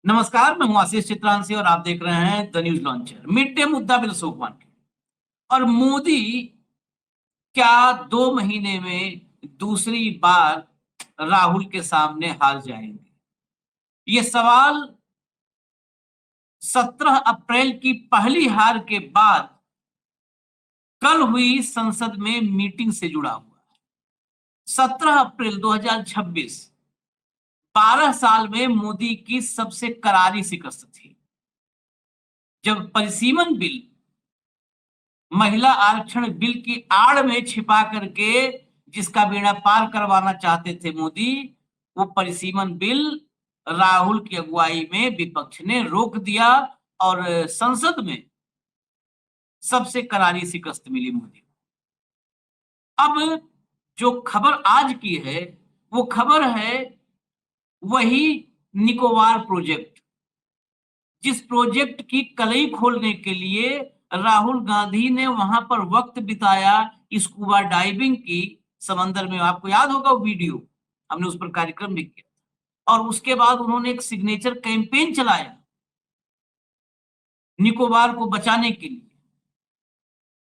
नमस्कार, मैं हूं आशीष चित्रांशी और आप देख रहे हैं the news launcher. Mid day मुद्दा बिल सोमवार के और मोदी क्या 2 महीने में दूसरी बार राहुल के सामने हार जाएंगे? ये सवाल 17 अप्रैल की पहली हार के बाद कल हुई संसद में मीटिंग से जुड़ा हुआ है। 17 अप्रैल 2026 12 साल में मोदी की सबसे करारी शिकस्त थी, जब परिसीमन बिल, महिला आरक्षण बिल की आड़ में छिपा करके जिसका बेड़ा पार करवाना चाहते थे मोदी, वो परिसीमन बिल राहुल की अगुवाई में विपक्ष ने रोक दिया और संसद में सबसे करारी शिकस्त मिली मोदी को। अब जो खबर आज की है, वो खबर है वही निकोबार प्रोजेक्ट, जिस प्रोजेक्ट की कलई खोलने के लिए राहुल गांधी ने वहां पर वक्त बिताया, स्कूबा डाइविंग की समंदर में। आपको याद होगा वो वीडियो, हमने उस पर कार्यक्रम भी किया। और उसके बाद उन्होंने एक सिग्नेचर कैंपेन चलाया निकोबार को बचाने के लिए,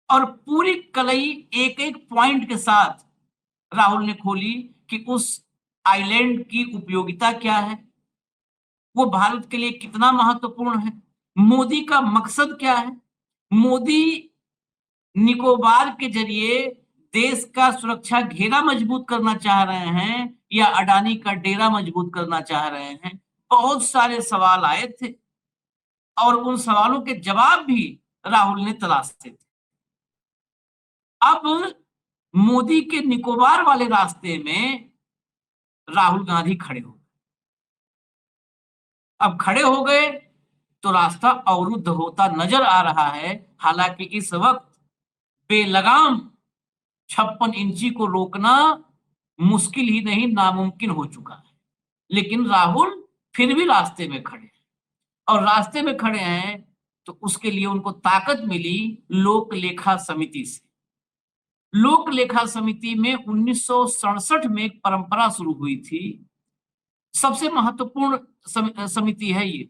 और पूरी कलई एक एक पॉइंट के साथ राहुल ने खोली कि उस आइलैंड की उपयोगिता क्या है, वो भारत के लिए कितना महत्वपूर्ण है, मोदी का मकसद क्या है। मोदी निकोबार के जरिए देश का सुरक्षा घेरा मजबूत करना चाह रहे हैं या अडानी का डेरा मजबूत करना चाह रहे हैं। बहुत सारे सवाल आए थे और उन सवालों के जवाब भी राहुल ने तलाशे थे। अब मोदी के निकोबार वाले रास्ते में राहुल गांधी खड़े हो गए। अब खड़े हो गए तो रास्ता अवरुद्ध होता नजर आ रहा है। हालांकि इस वक्त बेलगाम 56 इंची को रोकना मुश्किल ही नहीं, नामुमकिन हो चुका है। लेकिन राहुल फिर भी रास्ते में खड़े हैं, और रास्ते में खड़े हैं तो उसके लिए उनको ताकत मिली लोक लेखा समिति से। लोक लेखा समिति में 1967 में एक परंपरा शुरू हुई थी। सबसे महत्वपूर्ण समिति है ये।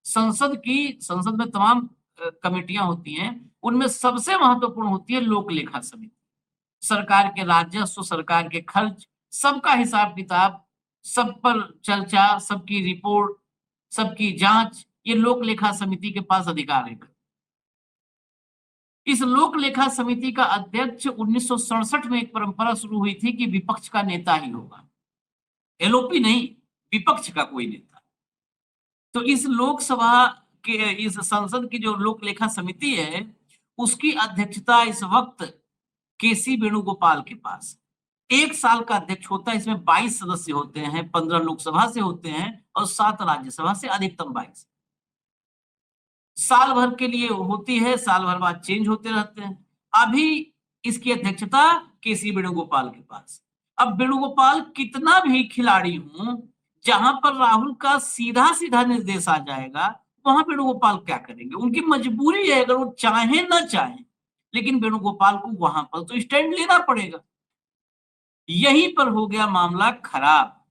संसद में तमाम कमेटियां होती हैं, उनमें सबसे महत्वपूर्ण होती है लोक लेखा समिति। सरकार के राजस्व, सरकार के खर्च, सबका हिसाब किताब, सब पर चर्चा, सबकी रिपोर्ट, सबकी जांच, ये लोक लेखा समिति के पास अधिकार है। इस लोक लेखा समिति का अध्यक्ष 1967 में एक परंपरा शुरू हुई थी कि विपक्ष का नेता ही होगा, एलओपी नहीं, विपक्ष का कोई नेता। तो इस लोकसभा के, इस संसद की जो लोक लेखा समिति है, उसकी अध्यक्षता इस वक्त केसी वेणुगोपाल के पास। 1 साल का अध्यक्ष होता है। इसमें 22 सदस्य होते हैं, 15 लोकसभा से होते हैं और 7 राज्यसभा से, अधिकतम 22। साल भर के लिए होती है, साल भर बाद चेंज होते रहते हैं। अभी इसकी अध्यक्षता केसी वेणुगोपाल के पास। अब वेणुगोपाल कितना भी खिलाड़ी हूं, जहां पर राहुल का सीधा सीधा निर्देश आ जाएगा, वहां वेणुगोपाल क्या करेंगे? उनकी मजबूरी है, अगर वो चाहे ना चाहे, लेकिन वेणुगोपाल को वहां पर तो स्टैंड लेना पड़ेगा। यहीं पर हो गया मामला खराब।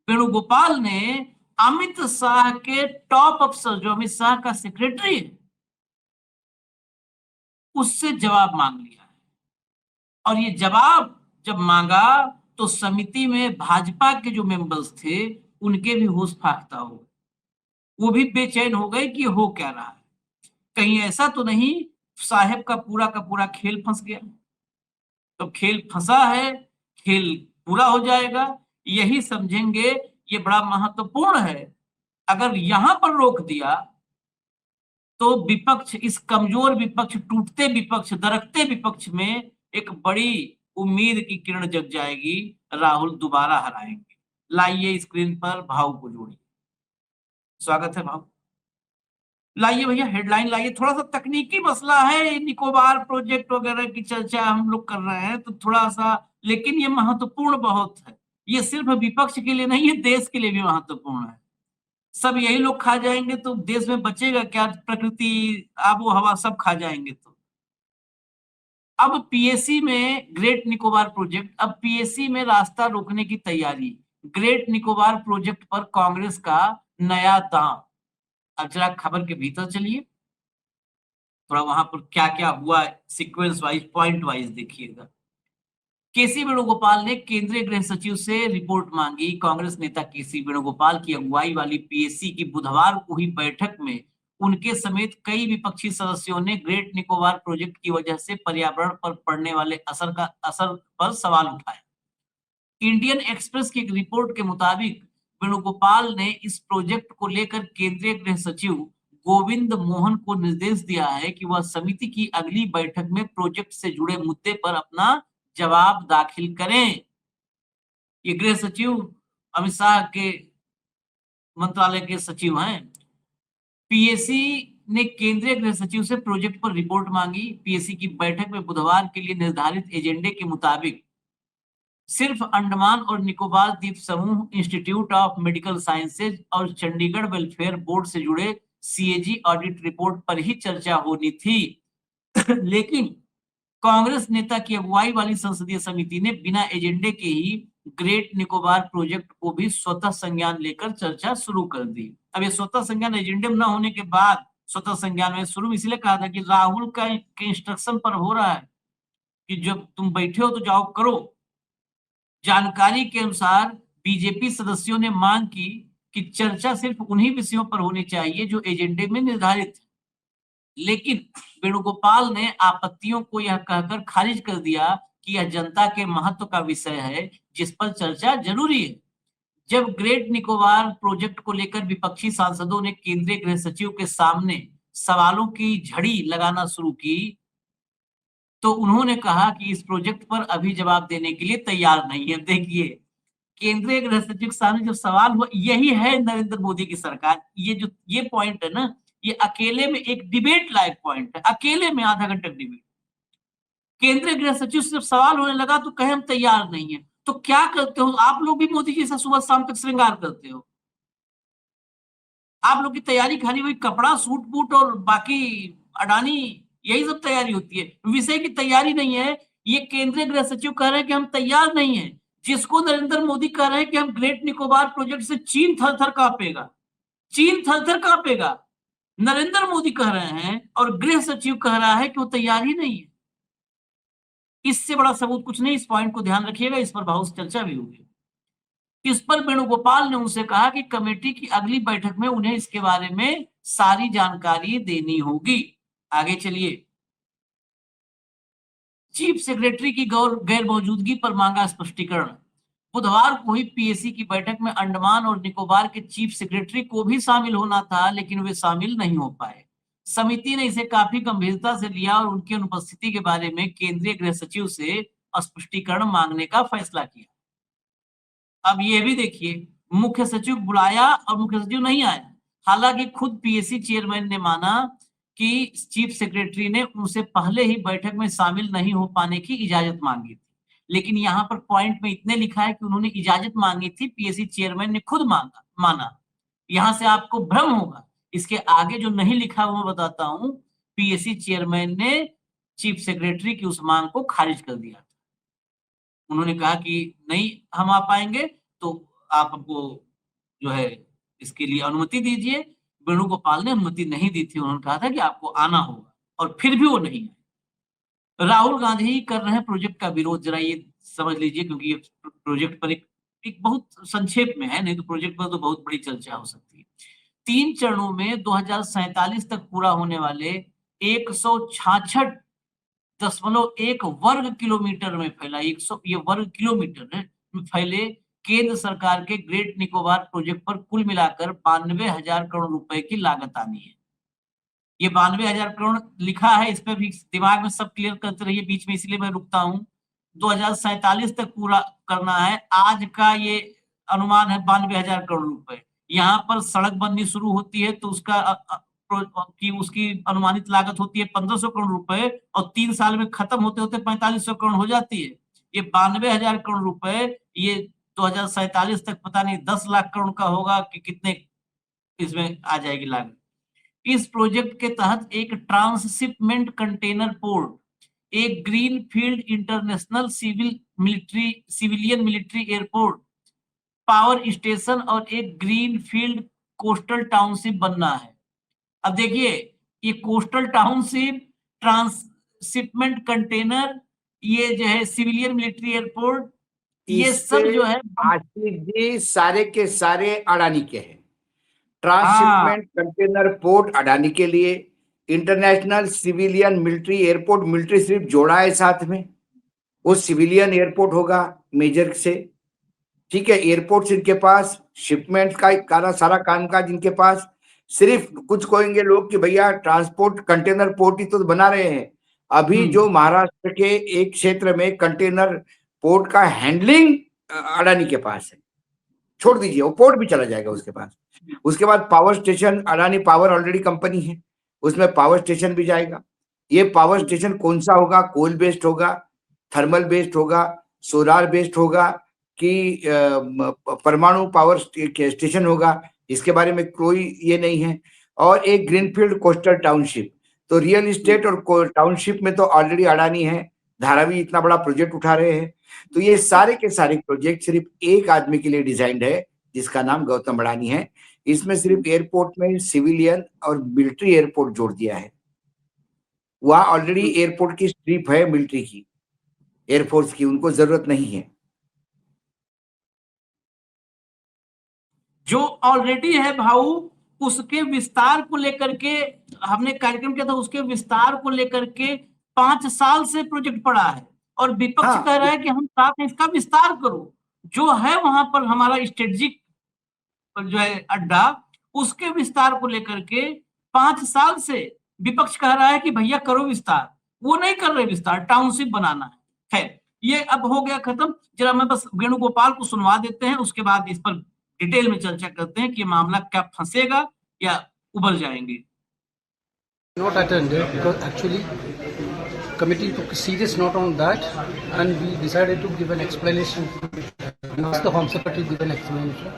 वेणुगोपाल ने अमित शाह के टॉप अफसर, जो अमित शाह का सेक्रेटरी है, उससे जवाब मांग लिया है। और ये जवाब जब मांगा तो समिति में भाजपा के जो मेंबर्स थे, उनके भी होश फाख्ता हो गए। वो भी बेचैन हो गए कि हो क्या रहा है, कहीं ऐसा तो नहीं साहेब का पूरा खेल फंस गया। तो खेल फंसा है, खेल पूरा हो जाएगा, यही समझेंगे। ये बड़ा महत्वपूर्ण है। अगर यहां पर रोक दिया तो विपक्ष, इस कमजोर विपक्ष, टूटते विपक्ष, दरकते विपक्ष में एक बड़ी उम्मीद की किरण जग जाएगी, राहुल दोबारा हराएंगे। लाइए स्क्रीन पर भाव को जोड़िए। स्वागत है भाव। लाइए भैया हेडलाइन लाइए। थोड़ा सा तकनीकी मसला है, निकोबार प्रोजेक्ट वगैरह की चर्चा हम लोग कर रहे हैं तो थोड़ा सा, लेकिन ये महत्वपूर्ण बहुत है। ये सिर्फ विपक्ष के लिए नहीं है, देश के लिए भी महत्वपूर्ण है। सब यही लोग खा जाएंगे तो देश में बचेगा क्या? प्रकृति, आबो हवा सब खा जाएंगे तो। अब पीएसी में ग्रेट निकोबार प्रोजेक्ट, अब पीएसी में रास्ता रोकने की तैयारी। ग्रेट निकोबार प्रोजेक्ट पर कांग्रेस का नया दांव। अब जरा खबर के भीतर चलिए, थोड़ा वहां पर क्या क्या हुआ सीक्वेंस वाइज पॉइंट वाइज देखिएगा। केसी वेणुगोपाल ने केंद्रीय गृह सचिव से रिपोर्ट मांगी। कांग्रेस नेता केसी वेणुगोपाल की अगुवाई वाली पीएसी की बुधवार को हुई बैठक में उनके समेत कई विपक्षी सदस्यों ने ग्रेट निकोबार प्रोजेक्ट की वजह से पर्यावरण पर पड़ने वाले असर पर सवाल उठाए। इंडियन एक्सप्रेस की एक रिपोर्ट के मुताबिक वेणुगोपाल ने इस प्रोजेक्ट को लेकर केंद्रीय गृह सचिव गोविंद मोहन को निर्देश दिया है कि वह समिति की अगली बैठक में प्रोजेक्ट से जुड़े मुद्दे पर अपना जवाब दाखिल करें। ये गृह सचिव अमित शाह के मंत्रालय के सचिव हैं। पीएसी ने केंद्रीय गृह सचिव से प्रोजेक्ट पर रिपोर्ट मांगी। पीएसी की बैठक में बुधवार के लिए निर्धारित एजेंडे के मुताबिक सिर्फ अंडमान और निकोबार द्वीप समूह, इंस्टीट्यूट ऑफ मेडिकल साइंसेज और चंडीगढ़ वेलफेयर बोर्ड से जुड़े सीएजी ऑडिट रिपोर्ट पर ही चर्चा होनी थी। लेकिन कांग्रेस नेता की अगुवाई वाली संसदीय समिति ने बिना एजेंडे के ही ग्रेट निकोबार प्रोजेक्ट को भी स्वतः संज्ञान लेकर चर्चा शुरू कर दी। अब ये स्वतः संज्ञान एजेंडे में न होने के बाद स्वतः संज्ञान में शुरू इसलिए कहा था कि राहुल का इंस्ट्रक्शन पर हो रहा है कि जब तुम बैठे हो तो जाओ करो। जानकारी के अनुसार बीजेपी सदस्यों ने मांग की कि चर्चा सिर्फ उन्हीं विषयों पर होनी चाहिए जो एजेंडे में निर्धारित है। लेकिन वेणुगोपाल ने आपत्तियों को यह कहकर खारिज कर दिया कि यह जनता के महत्व का विषय है जिस पर चर्चा जरूरी है। जब ग्रेट निकोबार प्रोजेक्ट को लेकर विपक्षी सांसदों ने केंद्रीय गृह सचिव के सामने सवालों की झड़ी लगाना शुरू की तो उन्होंने कहा कि इस प्रोजेक्ट पर अभी जवाब देने के लिए तैयार नहीं है। देखिए, केंद्रीय गृह सचिव के सामने जब सवाल हुआ, यही है नरेंद्र मोदी की सरकार। ये पॉइंट है ना, ये अकेले में एक डिबेट लायक पॉइंट है, अकेले में आधा घंटा डिबेट। केंद्रीय गृह सचिव से जब सवाल होने लगा तो कहे हम तैयार नहीं है। तो क्या करते हो आप लोग भी मोदी जी से सुबह शाम तक श्रृंगार करते हो। आप लोग की तैयारी खाली वही कपड़ा सूट बूट और बाकी अडानी यही सब तैयारी होती है, विषय की तैयारी नहीं है। ये केंद्रीय गृह सचिव कह रहे हैं कि हम तैयार नहीं है, जिसको नरेंद्र मोदी कह रहे हैं कि हम ग्रेट निकोबार प्रोजेक्ट से चीन थर थर कांपेगा, चीन थर थर कांपेगा। नरेंद्र मोदी कह रहे हैं और गृह सचिव कह रहा है कि वो तैयार ही नहीं है। इससे बड़ा सबूत कुछ नहीं। इस पॉइंट को ध्यान रखिएगा, इस पर बहुत चर्चा भी होगी। इस पर वेणुगोपाल ने उनसे कहा कि कमेटी की अगली बैठक में उन्हें इसके बारे में सारी जानकारी देनी होगी। आगे चलिए। चीफ सेक्रेटरी की गैर मौजूदगी पर मांगा स्पष्टीकरण। बुधवार को हुई पीएसी की बैठक में अंडमान और निकोबार के चीफ सेक्रेटरी को भी शामिल होना था, लेकिन वे शामिल नहीं हो पाए। समिति ने इसे काफी गंभीरता से लिया और उनकी अनुपस्थिति के बारे में केंद्रीय गृह सचिव से स्पष्टीकरण मांगने का फैसला किया। अब ये भी देखिए, मुख्य सचिव बुलाया और मुख्य सचिव नहीं आया। हालांकि खुद पीएसी चेयरमैन ने माना कि चीफ सेक्रेटरी ने उनसे पहले ही बैठक में शामिल नहीं हो पाने की इजाजत मांगी थी। लेकिन यहाँ पर पॉइंट में इतने लिखा है कि उन्होंने इजाजत मांगी थी, पीएसी चेयरमैन ने खुद माना। यहाँ से आपको भ्रम होगा। इसके आगे जो नहीं लिखा वो मैं बताता हूँ। पीएसी चेयरमैन ने चीफ सेक्रेटरी की उस मांग को खारिज कर दिया। उन्होंने कहा कि नहीं हम आ पाएंगे तो आप हमको जो है इसके लिए अनुमति दीजिए। वेणुगोपाल ने अनुमति नहीं दी थी, उन्होंने कहा था कि आपको आना होगा और फिर भी वो नहीं आए। राहुल गांधी कर रहे हैं प्रोजेक्ट का विरोध, जरा ये समझ लीजिए, क्योंकि ये प्रोजेक्ट पर एक बहुत संक्षेप में है, नहीं तो प्रोजेक्ट पर तो बहुत बड़ी चर्चा हो सकती है। 3 चरणों में 2047 तक पूरा होने वाले 166.1 वर्ग किलोमीटर में फैला 100 ये वर्ग किलोमीटर में फैले केंद्र सरकार के ग्रेट निकोबार प्रोजेक्ट पर कुल मिलाकर 92,000 करोड़ रुपए की लागत आनी है। ये 92,000 करोड़ लिखा है, इस पे भी दिमाग में सब क्लियर करते रहिए, बीच में इसलिए मैं रुकता हूँ। 2047 तक पूरा करना है। आज का ये अनुमान है 92,000 करोड़ रुपए। यहाँ पर सड़क बननी शुरू होती है तो उसकी अनुमानित लागत होती है 1,500 करोड़ रुपए और 3 साल में खत्म होते होते 4,500 करोड़ हो जाती है। ये 92,000 करोड़ रुपए ये 2047 तक पता नहीं 10 लाख करोड़ का होगा कि कितने इसमें आ जाएगी लागत। इस प्रोजेक्ट के तहत एक ट्रांसशिपमेंट कंटेनर पोर्ट, एक green field international civilian military airport, power station और एक ग्रीन फील्ड कोस्टल टाउनशिप बनना है। अब देखिए, ये कोस्टल टाउनशिप, ट्रांसशिपमेंट कंटेनर, ये जो है सिविलियन मिलिट्री एयरपोर्ट, ये सब जो है आशीष जी सारे के सारे अडानी के हैं। हाँ, ट्रांसशिपमेंट कंटेनर पोर्ट अडानी के लिए, international civilian military airport, military सिर्फ जोड़ा है साथ में, वो सिविलियन एयरपोर्ट होगा मेजर से, ठीक है। एयरपोर्ट इनके पास, शिपमेंट का सारा कामकाज इनके पास। सिर्फ कुछ कहेंगे लोग कि भैया ट्रांसपोर्ट कंटेनर पोर्ट ही तो बना रहे हैं। अभी जो महाराष्ट्र के एक क्षेत्र में कंटेनर पोर्ट का हैंडलिंग अडानी के पास है, छोड़ दीजिए वो पोर्ट भी चला जाएगा उसके पास। उसके बाद power station, Adani power already company है, उसमें पावर स्टेशन भी जाएगा। ये पावर स्टेशन कौन सा होगा? कोल बेस्ड होगा, थर्मल बेस्ड होगा, सोलार बेस्ड होगा कि परमाणु पावर स्टेशन होगा, इसके बारे में कोई ये नहीं है। और एक ग्रीनफील्ड कोस्टल टाउनशिप, तो रियल इस्टेट और टाउनशिप में तो ऑलरेडी अडानी है, धारावी इतना बड़ा प्रोजेक्ट उठा रहे हैं। तो ये सारे के सारे प्रोजेक्ट सिर्फ एक आदमी के लिए डिजाइंड है, जिसका नाम गौतम अडानी है। इसमें सिर्फ एयरपोर्ट में सिविलियन और मिलिट्री एयरपोर्ट जोड़ दिया है। वहां ऑलरेडी एयरपोर्ट की स्ट्रिप है मिलिट्री की, एयरफोर्स की, उनको जरूरत नहीं है। जो ऑलरेडी है भाऊ, उसके विस्तार को लेकर के हमने कार्यक्रम किया था, उसके विस्तार को लेकर के 5 साल से प्रोजेक्ट पड़ा है और विपक्ष कह रहा है कि हम साथ में इसका विस्तार करो। जो है वहां पर हमारा स्ट्रेटेजिक जो है अड्डा, उसके विस्तार को लेकर के 5 साल से विपक्ष कह रहा है कि भैया करो विस्तार, वो नहीं कर रहे विस्तार, टाउनशिप बनाना है। खैर, ये अब हो गया खत्म। जरा मैं बस वेणुगोपाल को सुनवा देते हैं, उसके बाद इस पर डिटेल में चर्चा करते हैं कि मामला क्या फंसेगा या उबल जाएंगे। Not attended because actually committee took a serious note on that and we decided to give an explanation. We asked the Home Secretary to give an explanation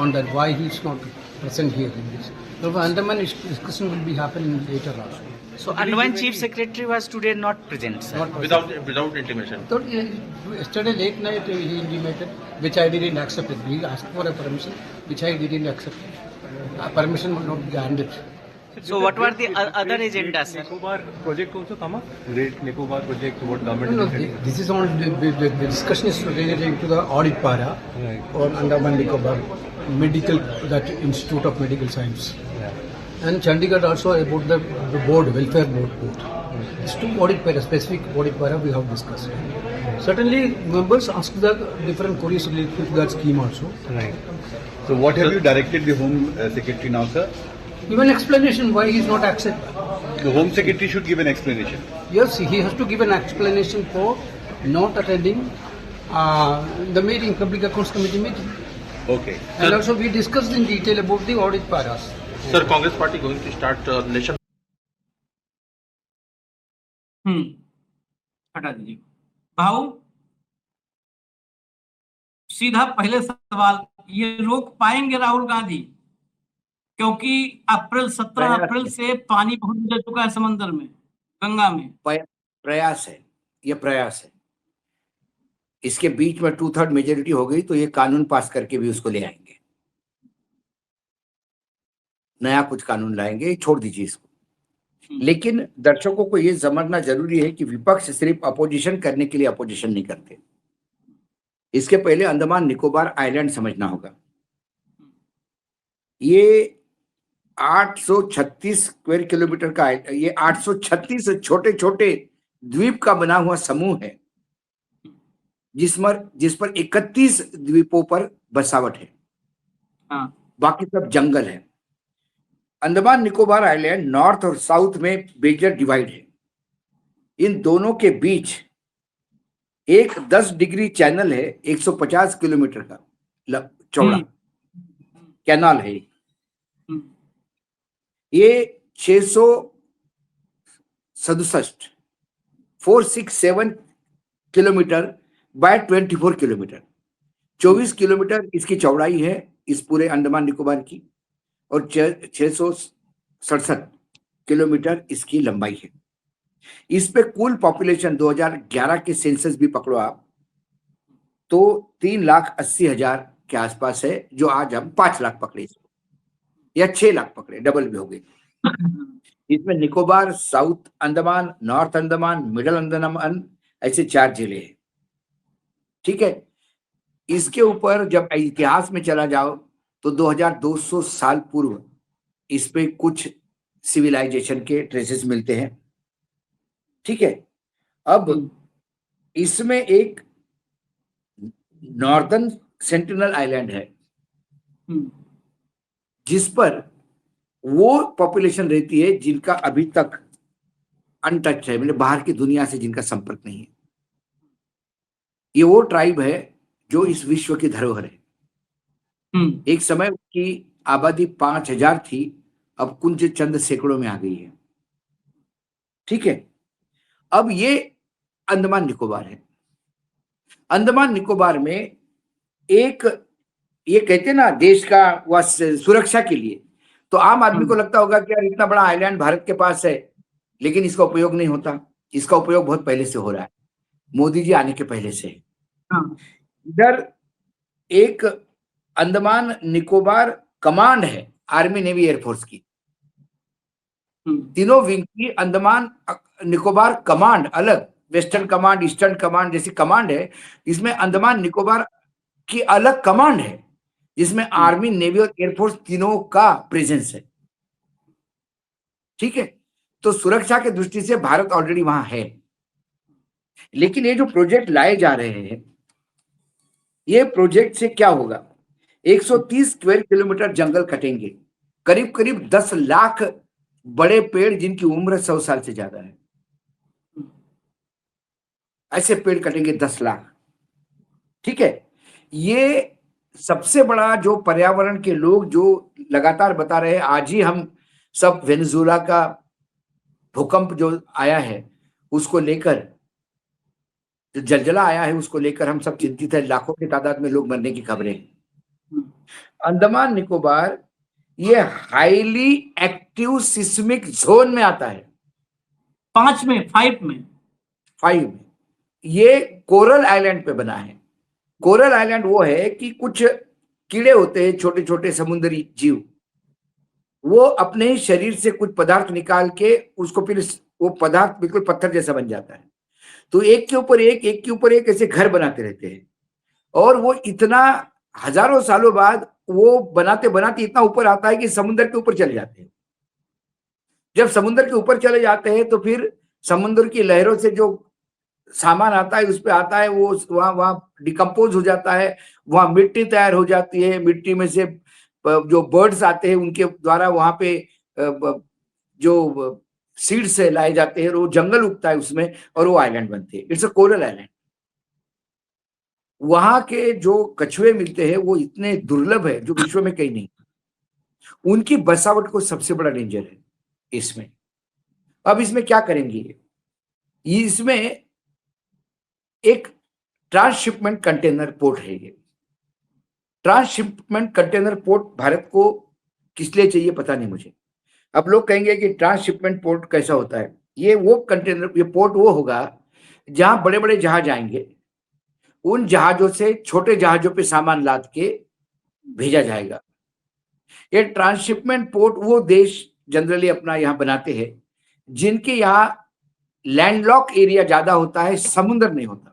on that why he is not present here in this. So Andaman discussion will be happening later also. So Andaman Chief Secretary was today not present, sir. Not without intimation. So yesterday late night he intimated, which I didn't accept it. He asked for a permission, which I didn't accept. Permission would not be granted. So what were the other agendas, sir? Nicobar project also come up? Great Nicobar project, what government No, decided? this is all the discussion is related to the audit para on Andaman Nicobar medical, that Institute of Medical Science, and Chandigarh also about the board, welfare board. These two audit para, specific audit para we have discussed. Certainly members asked the different queries related to that scheme also. Right. So what have you directed the Home Secretary now, sir? Give an explanation why he is not accepted. The Home Secretary should give an explanation. Yes, he has to give an explanation for not attending the meeting, Public Accounts Committee meeting. Okay. And also we discussed in detail about the audit paras. Sir, Congress party going to start nation. हटा दीजिए भाऊ। सीधा पहले सवाल, ये रोक पाएंगे राहुल गांधी? क्योंकि अप्रैल 17 अप्रैल से पानी बहुत गिर चुका है समंदर में, गंगा में। प्रयास है, ये प्रयास है। इसके बीच में 2/3 मेजोरिटी हो गई तो ये कानून पास करके भी उसको ले आएंगे, नया कुछ कानून लाएंगे, छोड़ दीजिए इसको। लेकिन दर्शकों को ये समझना जरूरी है कि विपक्ष सिर्फ अपोजिशन करने के लिए अपोजिशन नहीं करते। इसके पहले अंडमान निकोबार आइलैंड समझना होगा। ये 836 स्क्वायर किलोमीटर का, ये 836 छोटे छोटे द्वीप का बना हुआ समूह है, जिस पर 31 द्वीपों पर बसावट है। बाकी सब जंगल है। अंडमान निकोबार आइलैंड नॉर्थ और साउथ में मेजर डिवाइड है। इन दोनों के बीच एक 10 डिग्री चैनल है, 150 किलोमीटर का चौड़ा कैनाल है। ये 467 किलोमीटर बाय 24 किलोमीटर, 24 किलोमीटर इसकी चौड़ाई है इस पूरे अंडमान निकोबार की, और 667 किलोमीटर इसकी लंबाई है। इस पे कुल पॉपुलेशन 2011 के सेंसस भी पकड़ो आप तो 3,80,000 के आसपास है, जो आज हम 5 लाख पकड़े इसको। या 6 लाख पकड़े, डबल भी हो गए। इसमें Nicobar, south Andaman, north Andaman, middle Andaman, ऐसे 4 जिले हैं। ठीक है, इसके ऊपर जब इतिहास में चला जाओ तो 2200 साल पूर्व इस पे कुछ सिविलाइजेशन के ट्रेसेस मिलते हैं। ठीक है, अब इसमें एक नॉर्दर्न सेंटिनल आइलैंड है जिस पर वो पॉपुलेशन रहती है जिनका अभी तक अनटच है, मतलब बाहर की दुनिया से जिनका संपर्क नहीं है। ये वो ट्राइब है जो इस विश्व की धरोहर है। एक समय की आबादी 5000 थी, अब कुछ चंद सैकड़ों में आ गई है। ठीक है, अब ये अंडमान निकोबार है। अंडमान निकोबार में एक, ये कहते हैं ना देश का वह सुरक्षा के लिए, तो आम आदमी को लगता होगा कि यार इतना बड़ा आइलैंड भारत के पास है, लेकिन इसका उपयोग नहीं होता। इसका उपयोग बहुत पहले से हो रहा है, मोदी जी आने के पहले से। इधर एक अंडमान निकोबार कमांड है, आर्मी, नेवी, एयरफोर्स की, तीनों विंग की अंडमान निकोबार कमांड अलग, वेस्टर्न कमांड, ईस्टर्न कमांड जैसी कमांड है। इसमें अंडमान निकोबार की अलग कमांड है जिसमें आर्मी, नेवी और एयरफोर्स तीनों का प्रेजेंस है। ठीक है, तो सुरक्षा की दृष्टि से भारत ऑलरेडी वहां है। लेकिन ये जो प्रोजेक्ट लाए जा रहे हैं, ये प्रोजेक्ट से क्या होगा, 130 स्क्वायर किलोमीटर जंगल कटेंगे, करीब करीब 10 लाख बड़े पेड़ जिनकी उम्र 100 साल से ज्यादा है, ऐसे पेड़ कटेंगे 10 लाख। ठीक है, ये सबसे बड़ा जो पर्यावरण के लोग जो लगातार बता रहे हैं, आज ही हम सब वेनेजुएला का भूकंप जो आया है उसको लेकर, जो जलजला आया है उसको लेकर हम सब चिंतित है, लाखों की तादाद में लोग मरने की खबरें। अंडमान निकोबार ये हाईली एक्टिव सिस्मिक जोन में आता है, 5 में 5 में। ये कोरल आइलैंड पे बना है। कोरल आइलैंड वो है कि कुछ कीड़े होते हैं, छोटे छोटे समुद्री जीव, वो अपने ही शरीर से कुछ पदार्थ निकाल के उसको फिर वो पदार्थ बिल्कुल पत्थर जैसा बन जाता है। तो एक के ऊपर एक, एक के ऊपर एक ऐसे घर बनाते रहते हैं, और वो इतना हजारों सालों बाद वो बनाते बनाते इतना ऊपर आता है कि समुद्र के ऊपर चले जाते हैं। जब समुद्र के ऊपर चले जाते हैं तो फिर समुद्र की लहरों से जो सामान आता है उस पे आता है, वो वहां डिकम्पोज हो जाता है, वहां मिट्टी तैयार हो जाती है, मिट्टी में से जो बर्ड्स आते हैं उनके द्वारा वहां पे जो सीड्स लाए जाते हैं, वो जंगल उगता है उसमें, और वो आइलैंड बनते हैं। It's a coral island. वहां के जो कछुए मिलते हैं वो इतने दुर्लभ है जो विश्व में कहीं नहीं। उनकी बसावट को सबसे बड़ा डेंजर है इसमें। अब इसमें क्या करेंगे, इसमें एक ट्रांसशिपमेंट कंटेनर पोर्ट है। ये ट्रांसशिपमेंट कंटेनर पोर्ट भारत को किस लिए चाहिए पता नहीं मुझे। अब लोग कहेंगे कि ट्रांसशिपमेंट पोर्ट कैसा होता है। ये वो कंटेनर, ये पोर्ट वो होगा जहां बड़े बड़े जहाज आएंगे, उन जहाजों से छोटे जहाजों पे सामान लाद के भेजा जाएगा। ये ट्रांसशिपमेंट पोर्ट वो देश जनरली अपना यहाँ बनाते हैं जिनके यहाँ लैंडलॉक एरिया ज्यादा होता है, समुद्र नहीं होता।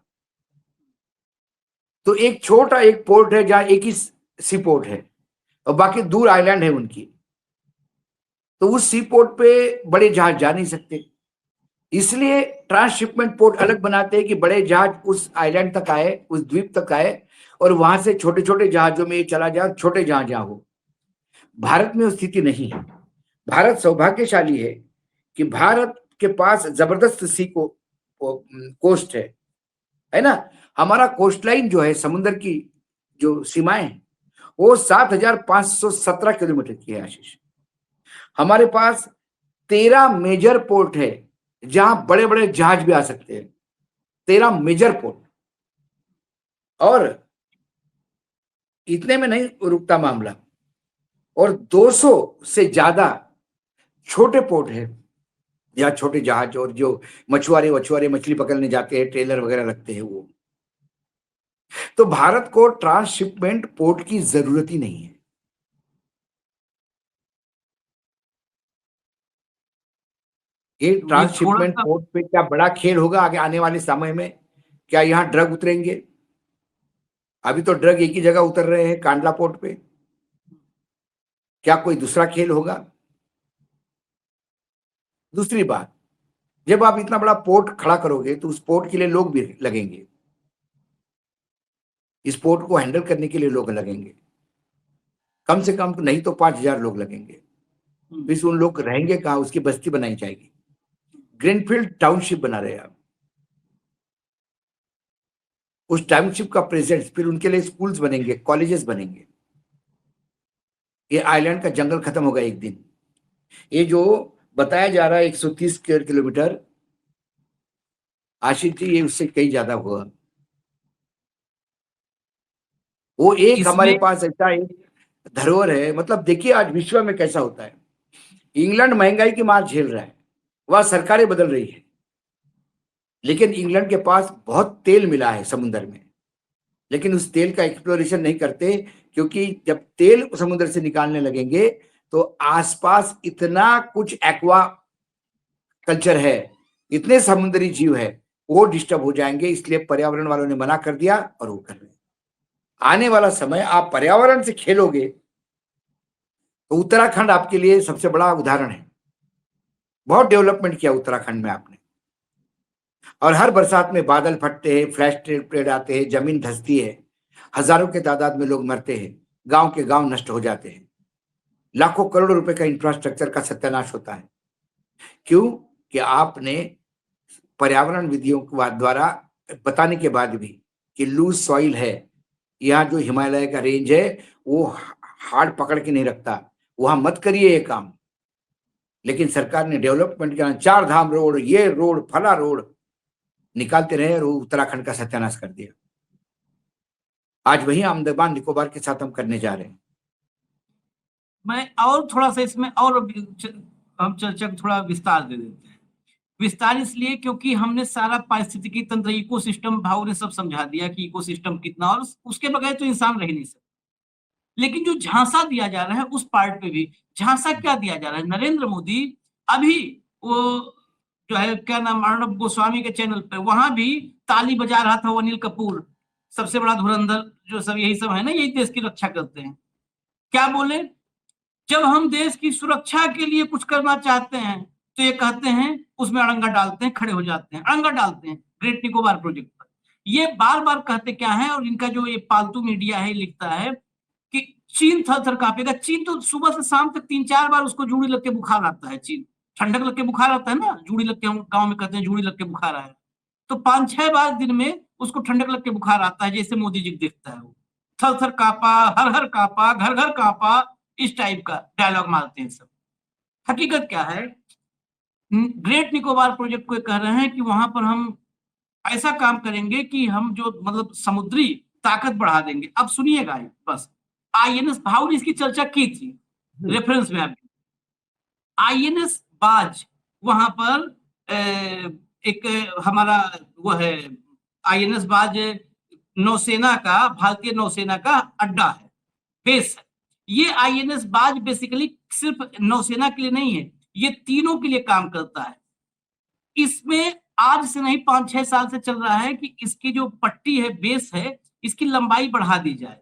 तो एक छोटा एक पोर्ट है जहां एक ही सी पोर्ट है और बाकी दूर आइलैंड है उनकी, तो उस सी पोर्ट पे बड़े जहाज जा नहीं सकते। इसलिए ट्रांसशिपमेंट पोर्ट अलग बनाते हैं कि बड़े जहाज उस आइलैंड तक आए, उस द्वीप तक आए, और वहां से छोटे छोटे जहाजों में चला जाए, छोटे जहाज जहां हो। भारत में वो स्थिति नहीं है। भारत सौभाग्यशाली है कि भारत के पास जबरदस्त सी कोस्ट है ना। हमारा कोस्ट लाइन जो है, समुद्र की जो सीमाएं हैं, वो 7517 किलोमीटर की है आशीष। हमारे पास 13 मेजर पोर्ट है जहां बड़े बड़े जहाज भी आ सकते हैं, 13 मेजर पोर्ट। और इतने में नहीं रुकता मामला, और 200 से ज्यादा छोटे पोर्ट है जहां छोटे जहाज और जो मछुआरे मछली पकड़ने जाते हैं, ट्रेलर वगैरह रखते हैं वो। तो भारत को ट्रांसशिपमेंट पोर्ट की जरूरत ही नहीं है। ये ट्रांसशिपमेंट थोड़ा सा पोर्ट पे क्या बड़ा खेल होगा आगे आने वाले समय में? क्या यहाँ ड्रग उतरेंगे? अभी तो ड्रग एक ही जगह उतर रहे हैं, कांडला पोर्ट पे। क्या कोई दूसरा खेल होगा? दूसरी बात, जब आप इतना बड़ा पोर्ट खड़ा करोगे तो उस पोर्ट के लिए लोग भी लगेंगे, इस पोर्ट को हैंडल करने के लिए लोग लगेंगे, कम से कम नहीं तो 5,000 लोग लगेंगे। फिर उन लोग रहेंगे कहाँ? उसकी बस्ती बनाई जाएगी, ग्रीनफील्ड टाउनशिप बना रहे हैं आप। उस टाउनशिप का प्रेजेंस, फिर उनके लिए स्कूल्स बनेंगे, कॉलेजेस बनेंगे। ये आइलैंड का जंगल खत्म होगा एक दिन। ये जो बताया जा रहा है 130 स्क्वायर किलोमीटर, आशिष जी, ये उससे कहीं ज्यादा होगा। वो एक हमारे पास ऐसा एक धरोहर है। मतलब देखिए आज विश्व में कैसा होता है। इंग्लैंड महंगाई की मार झेल रहा है, वह सरकारें बदल रही है, लेकिन इंग्लैंड के पास बहुत तेल मिला है समुद्र में, लेकिन उस तेल का एक्सप्लोरेशन नहीं करते, क्योंकि जब तेल समुद्र से निकालने लगेंगे तो आसपास इतना कुछ एक्वा कल्चर है, इतने समुद्री जीव है, वो डिस्टर्ब हो जाएंगे। इसलिए पर्यावरण वालों ने मना कर दिया और वो कर रहे हैं। आने वाला समय आप पर्यावरण से खेलोगे तो उत्तराखंड आपके लिए सबसे बड़ा उदाहरण है। बहुत डेवलपमेंट किया उत्तराखंड में आपने, और हर बरसात में बादल फटते हैं, फ्लैश फ्लड आते हैं, जमीन धंसती है, हजारों के तादाद में लोग मरते हैं, गांव के गांव नष्ट हो जाते हैं, लाखों करोड़ों रुपए का इंफ्रास्ट्रक्चर का सत्यानाश होता है। क्यों? कि आपने पर्यावरण विधियों के द्वारा बताने के बाद भी कि लूज सॉइल है, यहाँ जो हिमालय का रेंज है वो हार्ड पकड़ के नहीं रखता, वहां मत करिए ये काम। लेकिन सरकार ने डेवलपमेंट का 4 धाम रोड, ये रोड, फला रोड निकालते रहे और उत्तराखंड का सत्यानाश कर दिया। आज वही अंडमान निकोबार के साथ हम करने जा रहे हैं। मैं और थोड़ा सा इसमें और हम चर्चा को थोड़ा विस्तार दे देते हैं। विस्तार इसलिए क्योंकि हमने सारा पारिस्थितिकी तंत्र, इकोसिस्टम, भाव ने सब समझा दिया कि इकोसिस्टम कितना, और उसके बगैर तो इंसान रह नहीं सकता। लेकिन जो झांसा दिया जा रहा है उस पार्ट पे भी झांसा क्या दिया जा रहा है। नरेंद्र मोदी अभी वो जो है क्या नाम, अर्णब गोस्वामी के चैनल पे वहां भी ताली बजा रहा था वो अनिल कपूर, सबसे बड़ा धुरंधर, जो सब यही सब है ना, यही देश की रक्षा करते हैं। क्या बोले? जब हम देश की सुरक्षा के लिए कुछ करना चाहते हैं तो ये कहते हैं, उसमें अड़ंगा डालते हैं, खड़े हो जाते हैं, अड़ंगा डालते हैं ग्रेट निकोबार प्रोजेक्ट पर। ये बार बार कहते क्या है, और इनका जो ये पालतू मीडिया है लिखता है कि चीन थर थर कांपेगा। चीन तो सुबह से शाम तक 3-4 बार उसको जूड़ी लग के बुखार आता है। चीन ठंडक लग के बुखार आता है ना, जूड़ी लग के, हम गाँव में कहते हैं जूड़ी लग के बुखार आया, तो 5-6 बार दिन में उसको ठंडक लग के बुखार आता है। जैसे मोदी जी दिखता है, वो थर थर कांपा, हर हर कांपा, घर घर कांपा, इस टाइप का डायलॉग मारते हैं सब। हकीकत क्या है? ग्रेट निकोबार प्रोजेक्ट को कह रहे हैं कि वहां पर हम ऐसा काम करेंगे कि हम जो मतलब समुद्री ताकत बढ़ा देंगे। अब सुनिएगा बस, आईएनएस भाव ने इसकी चर्चा की थी रेफरेंस में। अभी आईएनएस बाज वहां पर एक हमारा वो है, आईएनएस बाज नौसेना का, भारतीय नौसेना का अड्डा है, बेस है। ये आईएनएस बाज बेसिकली सिर्फ नौसेना के लिए नहीं है, ये तीनों के लिए काम करता है। इसमें आज से नहीं 5-6 साल से चल रहा है कि इसकी जो पट्टी है, बेस है, इसकी लंबाई बढ़ा दी जाए,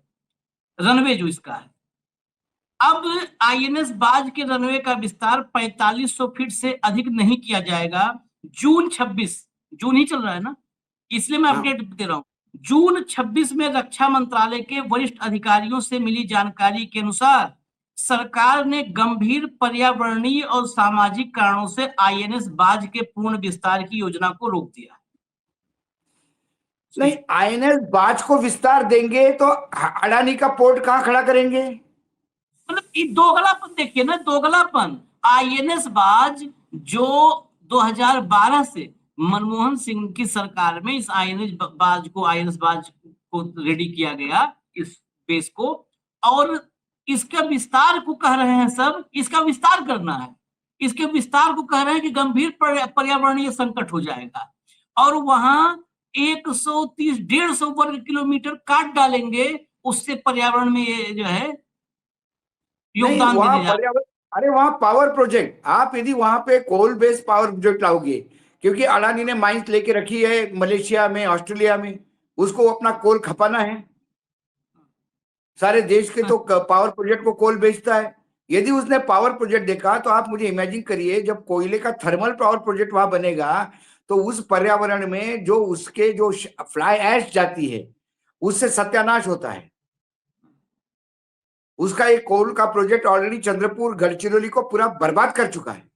रनवे जो इसका है। अब आईएनएस बाज के रनवे का विस्तार 4500 फीट से अधिक नहीं किया जाएगा। जून 26, जून ही चल रहा है ना, इसलिए मैं अपडेट दे रहा हूं। जून 26 में रक्षा मंत्रालय के वरिष्ठ अधिकारियों से मिली जानकारी के अनुसार सरकार ने गंभीर पर्यावरणीय और सामाजिक कारणों से आईएनएस बाज के पूर्ण विस्तार की योजना को रोक दिया। नहीं, आईएनएस बाज को विस्तार देंगे तो अडानी का पोर्ट कहां खड़ा करेंगे? मतलब ये दोगलापन देखिए ना, दोगलापन। आईएनएस बाज जो 2012 से मनमोहन सिंह की सरकार में इस आईएनएस बाज को रेडी किया गया, इस बेस को, और इसका विस्तार को कह रहे हैं सब, इसका विस्तार करना है। इसके विस्तार को कह रहे हैं कि गंभीर पर्यावरणीय संकट हो जाएगा, और वहां 130-150 वर्ग किलोमीटर काट डालेंगे, उससे पर्यावरण में ये जो है योगदान देने जा रहे हैं। अरे वहां पावर प्रोजेक्ट, आप यदि वहां पे कोल बेस्ड पावर प्रोजेक्ट लाओगे, क्योंकि अडानी ने माइंस लेके रखी है मलेशिया में, ऑस्ट्रेलिया में, उसको अपना कोल खपाना है। सारे देश के तो पावर प्रोजेक्ट को कोल बेचता है। यदि उसने पावर प्रोजेक्ट देखा तो आप मुझे इमेजिन करिए, जब कोयले का थर्मल पावर प्रोजेक्ट वहां बनेगा तो उस पर्यावरण में जो उसके जो फ्लाई ऐश जाती है उससे सत्यानाश होता है। उसका एक कोल का प्रोजेक्ट ऑलरेडी चंद्रपुर गढ़चिरौली को पूरा बर्बाद कर चुका है।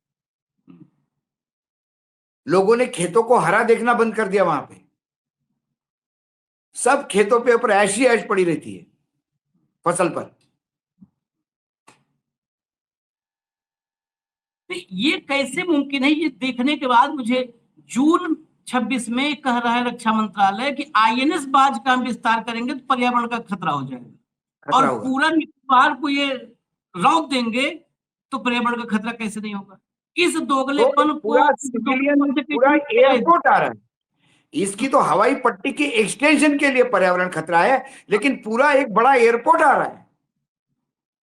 लोगों ने खेतों को हरा देखना बंद कर दिया, वहां पे सब खेतों पे ऊपर ऐश ही ऐश पड़ी रहती है फसल पर। तो ये कैसे मुमकिन है? ये देखने के बाद मुझे जून 26 में कह रहा है रक्षा मंत्रालय कि आईएनएस बाज का हम विस्तार करेंगे तो पर्यावरण का खतरा हो जाएगा, और खतरा होगा। पूरा निकोबार को ये रौंद देंगे तो पर्यावरण का खतरा कैसे नहीं होगा? इस तो दोगलेपन पूरा को सिविलियन, से पूरा कैसे किया जाए? एयरपोर्ट आ रहा है, इसकी तो हवाई पट्टी की एक्सटेंशन के लिए पर्यावरण खतरा है, लेकिन पूरा एक बड़ा एयरपोर्ट आ रहा है,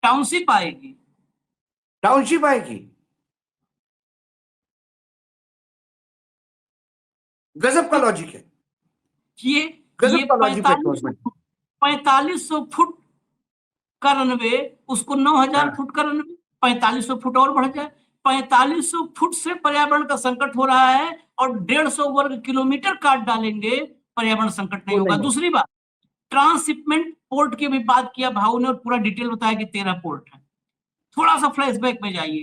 टाउनशिप आएगी। टाउनशिप आएगी। गजब का लॉजिक है, ये गजब का लॉजिक है गवर्नमेंट। 4500 फुट का रनवे, उसको 9000 हाँ, फुट का रनवे, 4500 फुट और बढ़ जाए। 4500 फुट से पर्यावरण का संकट हो रहा है, और 150 वर्ग किलोमीटर काट डालेंगे, पर्यावरण संकट नहीं वो होगा। नहीं। दूसरी बात, ट्रांसशिपमेंट पोर्ट की भी बात किया भाऊ ने, और पूरा डिटेल बताया कि 13 पोर्ट है। थोड़ा सा फ्लैशबैक में जाइए।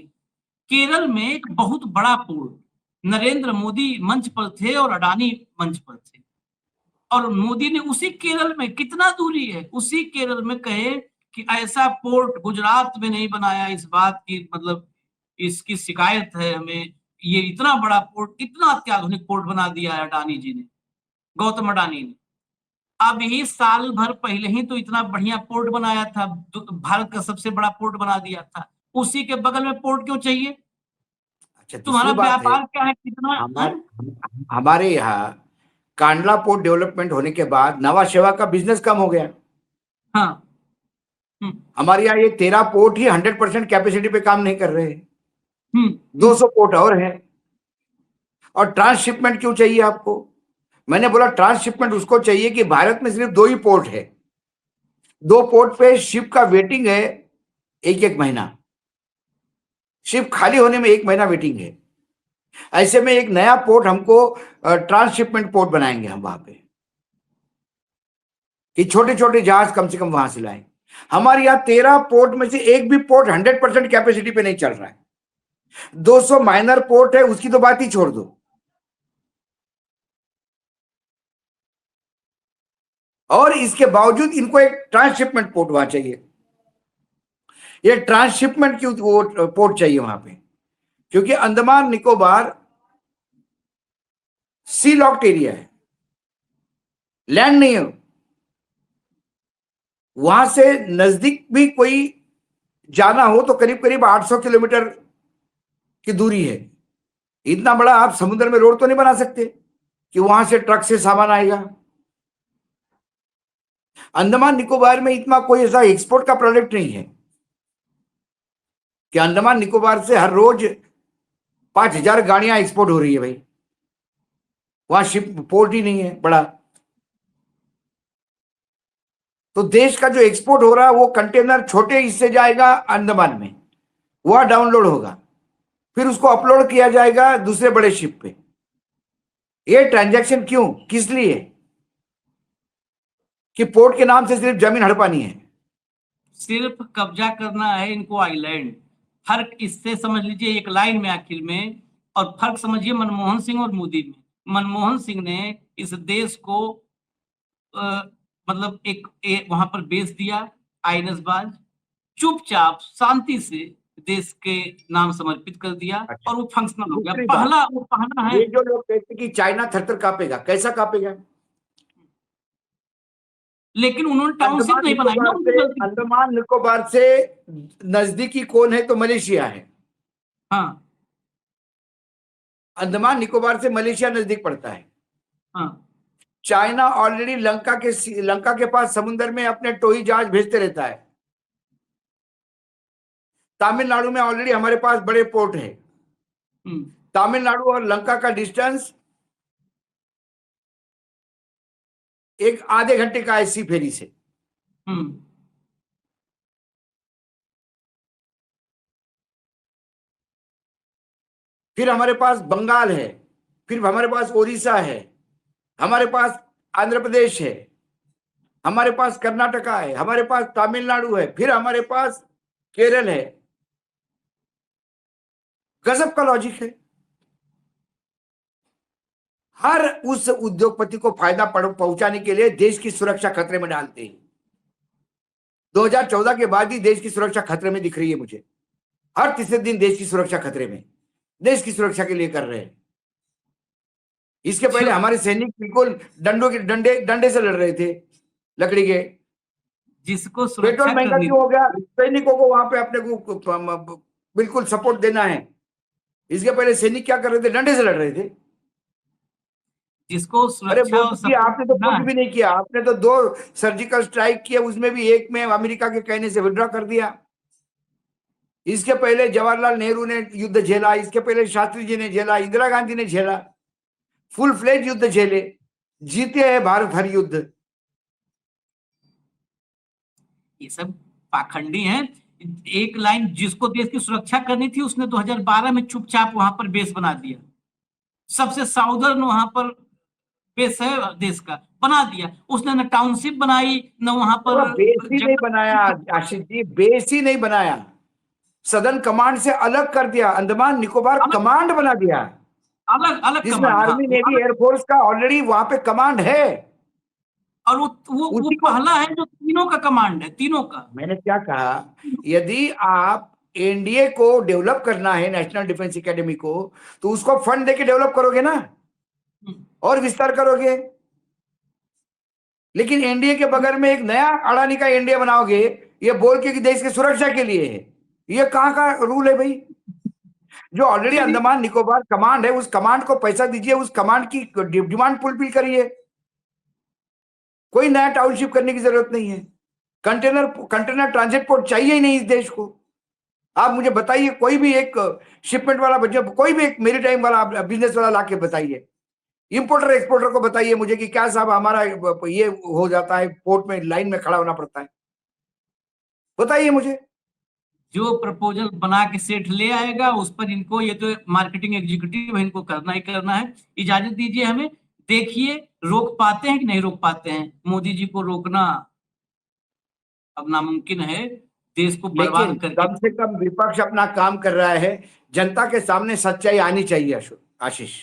केरल में एक बहुत बड़ा पोर्ट, नरेंद्र मोदी मंच पर थे और अडानी मंच पर थे, और मोदी ने उसी केरल में, कितना दूरी है, उसी केरल में कहे कि ऐसा पोर्ट गुजरात में नहीं बनाया, इस बात की मतलब इसकी शिकायत है हमें। ये इतना बड़ा पोर्ट, इतना अत्याधुनिक पोर्ट बना दिया है अडानी जी ने, गौतम अडानी ने। अब ही साल भर पहले ही तो इतना बढ़िया पोर्ट बनाया था, भारत का सबसे बड़ा पोर्ट बना दिया था। उसी के बगल में पोर्ट क्यों चाहिए? अच्छा, तुम्हारा दूसरी बात है, व्यापार क्या है, कितना है? हमारे यहाँ कांडला पोर्ट डेवलपमेंट होने के बाद नवा शेवा का बिजनेस कम हो गया। हाँ। हमारे यहाँ ये 13 पोर्ट ही 100% कैपेसिटी पे काम नहीं कर रहे हैं, हम्म 200 पोर्ट और है। और ट्रांसशिपमेंट क्यों चाहिए आपको? मैंने बोला ट्रांसशिपमेंट उसको चाहिए कि भारत में सिर्फ 2 ही पोर्ट है, 2 पोर्ट पे शिप का वेटिंग है 1-1 महीना, शिप खाली होने में 1 महीना वेटिंग है। ऐसे में एक नया पोर्ट हमको ट्रांसशिपमेंट पोर्ट बनाएंगे हम वहां पे, कि छोटे छोटे जहाज कम से कम वहां से लाएं। हमारे यहाँ 13 पोर्ट में से एक भी पोर्ट 100% कैपेसिटी पे नहीं चल रहा है। 200 माइनर पोर्ट है, उसकी तो बात ही छोड़ दो। और इसके बावजूद इनको एक ट्रांसशिपमेंट पोर्ट वहां चाहिए। ये ट्रांसशिपमेंट क्यों पोर्ट चाहिए वहां पे? क्योंकि अंडमान निकोबार सी लॉक्ड एरिया है, लैंड नहीं है। वहां से नजदीक भी कोई जाना हो तो करीब करीब 800 किलोमीटर की दूरी है। इतना बड़ा आप समुद्र में रोड तो नहीं बना सकते कि वहां से ट्रक से सामान आएगा। अंडमान निकोबार में इतना कोई ऐसा एक्सपोर्ट का प्रोडक्ट नहीं है कि अंडमान निकोबार से हर रोज 5000 गाड़ियां एक्सपोर्ट हो रही है। भाई वहां शिप पोर्ट ही नहीं है बड़ा। तो देश का जो एक्सपोर्ट हो रहा है वो कंटेनर छोटे हिस्से जाएगा अंडमान में, वह डाउनलोड होगा, फिर उसको अपलोड किया जाएगा दूसरे बड़े शिप पे। ये ट्रांजैक्शन क्यों, किस लिए? कि पोर्ट के नाम से सिर्फ जमीन हड़पानी है, सिर्फ कब्जा करना है इनको आइलैंड। फर्क इससे समझ लीजिए एक लाइन में आखिर में, और फर्क समझिए मनमोहन सिंह और मोदी में। मनमोहन सिंह ने इस देश को मतलब एक वहां पर बेच दिया, आईएनएस बाज, चुपचाप शांति से देश के नाम समर्पित कर दिया, अच्छा, और वो फंक्शनल हो गया। दूसरी बात, पहला वो पहला है। ये जो लोग कहते हैं कि चाइना थरथर कांपेगा, कैसा कांपेगा? लेकिन उन्होंने टाउनशिप नहीं बनाई ना, उनकी गलती। अंडमान निकोबार से नजदीकी कौन है? तो मलेशिया है। हाँ अंडमान निकोबार से मलेशिया नजदीक पड़ता है। हाँ। चाइना ऑलरेडी लंका के पास समुद्र में अपने टोई जहाज भेजते रहता है। तमिलनाडु में ऑलरेडी हमारे पास बड़े पोर्ट है। तमिलनाडु और लंका का डिस्टेंस एक आधे घंटे का है सी फेरी से। फिर हमारे पास बंगाल है, फिर हमारे पास ओडिशा है, हमारे पास आंध्र प्रदेश है, हमारे पास कर्नाटका है, हमारे पास तमिलनाडु है, फिर हमारे पास केरल है। गजब का लॉजिक है। हर उस उद्योगपति को फायदा पहुंचाने के लिए देश की सुरक्षा खतरे में डालते हैं। 2014 के बाद ही देश की सुरक्षा खतरे में दिख रही है मुझे। हर तीसरे दिन देश की सुरक्षा खतरे में, देश की सुरक्षा के लिए कर रहे हैं। इसके पहले हमारे सैनिक बिल्कुल डंडे से लड़ रहे थे, लकड़ी के। जिसको पेट्रोल महंगा क्यों हो गया? सैनिकों को वहां पे अपने को बिल्कुल सपोर्ट देना है। इसके पहले सैनिक क्या कर रहे थे? डंडे से लड़ रहे थे। जिसको सुरक्षा आपने तो कुछ भी नहीं किया। आपने तो 2 सर्जिकल स्ट्राइक किए, उसमें भी एक में अमेरिका के कहने से विड्रॉ कर दिया। इसके पहले जवाहरलाल नेहरू ने युद्ध झेला, इसके पहले शास्त्री जी ने झेला, इंदिरा गांधी ने झेला, फुल फ्लेज युद्ध झेले, जीते हैं भारत हर युद्ध। ये सब पाखंडी हैं। एक लाइन, जिसको देश की सुरक्षा करनी थी उसने 2012 में चुपचाप वहां पर बेस बना दिया। सबसे साउदर्न वहां पर बेस है देश का, बना दिया उसने। न टाउनशिप बनाई, न वहां पर बेस ही नहीं बनाया आशीष जी, बेस ही नहीं बनाया। सदर्न कमांड से अलग कर दिया, अंडमान निकोबार कमांड बना दिया, अलग अलग, जिसमें आर्मी नेवी एयरफोर्स का ऑलरेडी वहां पे कमांड है। और वो पहला है जो तीनों का कमांड है, तीनों का। मैंने क्या कहा, यदि आप एनडीए को डेवलप करना है, नेशनल डिफेंस एकेडमी को, तो उसको फंड देके डेवलप करोगे ना, और विस्तार करोगे। लेकिन एनडीए के बगैर में एक नया अडानी का एनडीए बनाओगे, ये बोल के कि देश की सुरक्षा के लिए है। ये कहां का रूल है भाई? जो ऑलरेडी अंडमान निकोबार कमांड है, उस कमांड को पैसा दीजिए, उस कमांड की डिमांड फुलफिल करिए। कोई नया टाउनशिप करने की जरूरत नहीं है। कंटेनर ट्रांजिट पोर्ट चाहिए ही नहीं इस देश को। आप मुझे बताइए, कोई भी एक शिपमेंट वाला बच्चे, कोई भी एक मेरीटाइम वाला बिजनेस वाला लाके बताइए, इंपोर्टर एक्सपोर्टर को बताइए मुझे कि क्या साहब हमारा ये हो जाता है, पोर्ट में लाइन में खड़ा होना पड़ता है। बताइए मुझे। जो प्रपोजल बना के सेट ले आएगा उस पर इनको, ये तो मार्केटिंग एग्जीक्यूटिव है, इनको करना ही करना है। इजाजत दीजिए हमें, देखिए रोक पाते हैं कि नहीं रोक पाते हैं। मोदी जी को रोकना अब नामुमकिन है, देश को बर्बाद करके। कम से कम विपक्ष अपना काम कर रहा है। जनता के सामने सच्चाई आनी चाहिए आशीष।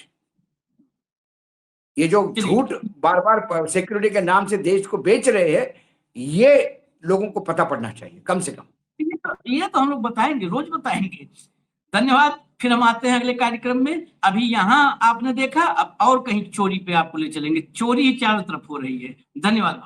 ये जो झूठ बार बार सिक्योरिटी के नाम से देश को बेच रहे हैं, ये लोगों को पता पड़ना चाहिए कम से कम। ये तो हम लोग बताएंगे, रोज बताएंगे। धन्यवाद। फिर हम आते हैं अगले कार्यक्रम में। अभी यहाँ आपने देखा, अब और कहीं चोरी पे आपको ले चलेंगे। चोरी ही चारों तरफ हो रही है। धन्यवाद।